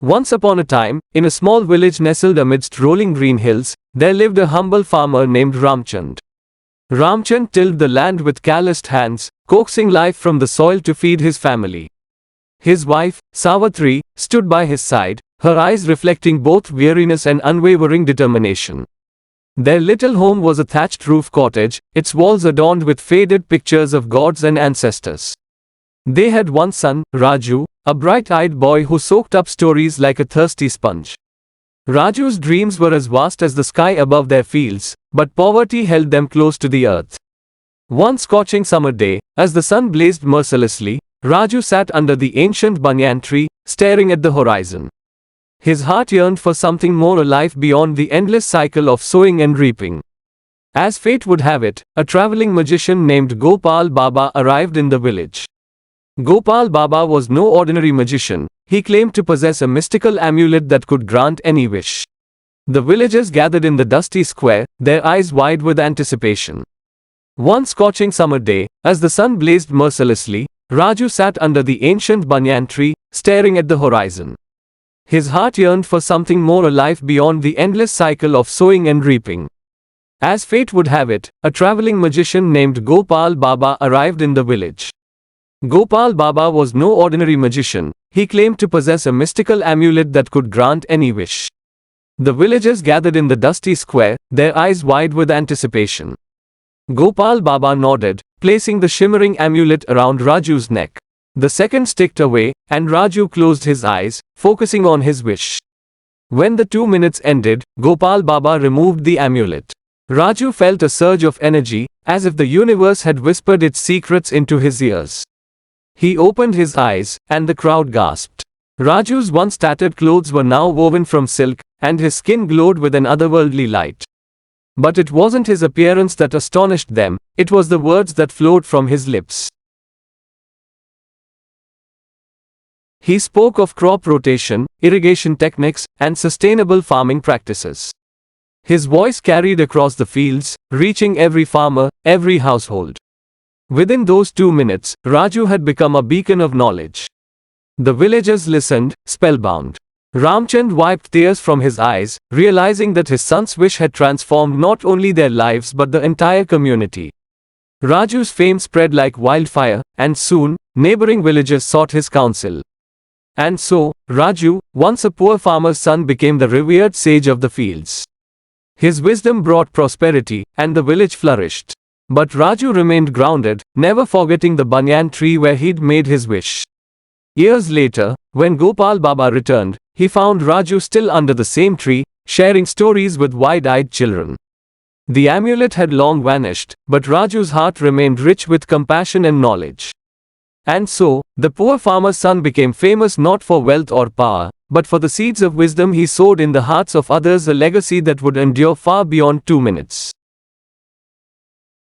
Once upon a time, in a small village nestled amidst rolling green hills, there lived a humble farmer named Ramchand. Ramchand tilled the land with calloused hands, coaxing life from the soil to feed his family. His wife, Savitri, stood by his side, her eyes reflecting both weariness and unwavering determination. Their little home was a thatched roof cottage, its walls adorned with faded pictures of gods and ancestors. They had one son, Raju, a bright-eyed boy who soaked up stories like a thirsty sponge. Raju's dreams were as vast as the sky above their fields, but poverty held them close to the earth. One scorching summer day, as the sun blazed mercilessly, Raju sat under the ancient banyan tree, staring at the horizon. His heart yearned for something more alive beyond the endless cycle of sowing and reaping. As fate would have it, a traveling magician named Gopal Baba arrived in the village. Gopal Baba was no ordinary magician. He claimed to possess a mystical amulet that could grant any wish. The villagers gathered in the dusty square, their eyes wide with anticipation. One scorching summer day, as the sun blazed mercilessly, Raju sat under the ancient banyan tree, staring at the horizon. His heart yearned for something more alive beyond the endless cycle of sowing and reaping. As fate would have it, a traveling magician named Gopal Baba arrived in the village. Gopal Baba was no ordinary magician. He claimed to possess a mystical amulet that could grant any wish. The villagers gathered in the dusty square, their eyes wide with anticipation. Gopal Baba nodded, placing the shimmering amulet around Raju's neck. The seconds ticked away, and Raju closed his eyes, focusing on his wish. When the 2 minutes ended, Gopal Baba removed the amulet. Raju felt a surge of energy, as if the universe had whispered its secrets into his ears. He opened his eyes, and the crowd gasped. Raju's once tattered clothes were now woven from silk, and his skin glowed with an otherworldly light. But it wasn't his appearance that astonished them, it was the words that flowed from his lips. He spoke of crop rotation, irrigation techniques, and sustainable farming practices. His voice carried across the fields, reaching every farmer, every household. Within those 2 minutes, Raju had become a beacon of knowledge. The villagers listened, spellbound. Ramchand wiped tears from his eyes, realizing that his son's wish had transformed not only their lives but the entire community. Raju's fame spread like wildfire, and soon, neighboring villages sought his counsel. And so, Raju, once a poor farmer's son, became the revered sage of the fields. His wisdom brought prosperity, and the village flourished. But Raju remained grounded, never forgetting the banyan tree where he'd made his wish. Years later, when Gopal Baba returned, he found Raju still under the same tree, sharing stories with wide-eyed children. The amulet had long vanished, but Raju's heart remained rich with compassion and knowledge. And so, the poor farmer's son became famous not for wealth or power, but for the seeds of wisdom he sowed in the hearts of others, a legacy that would endure far beyond 2 minutes.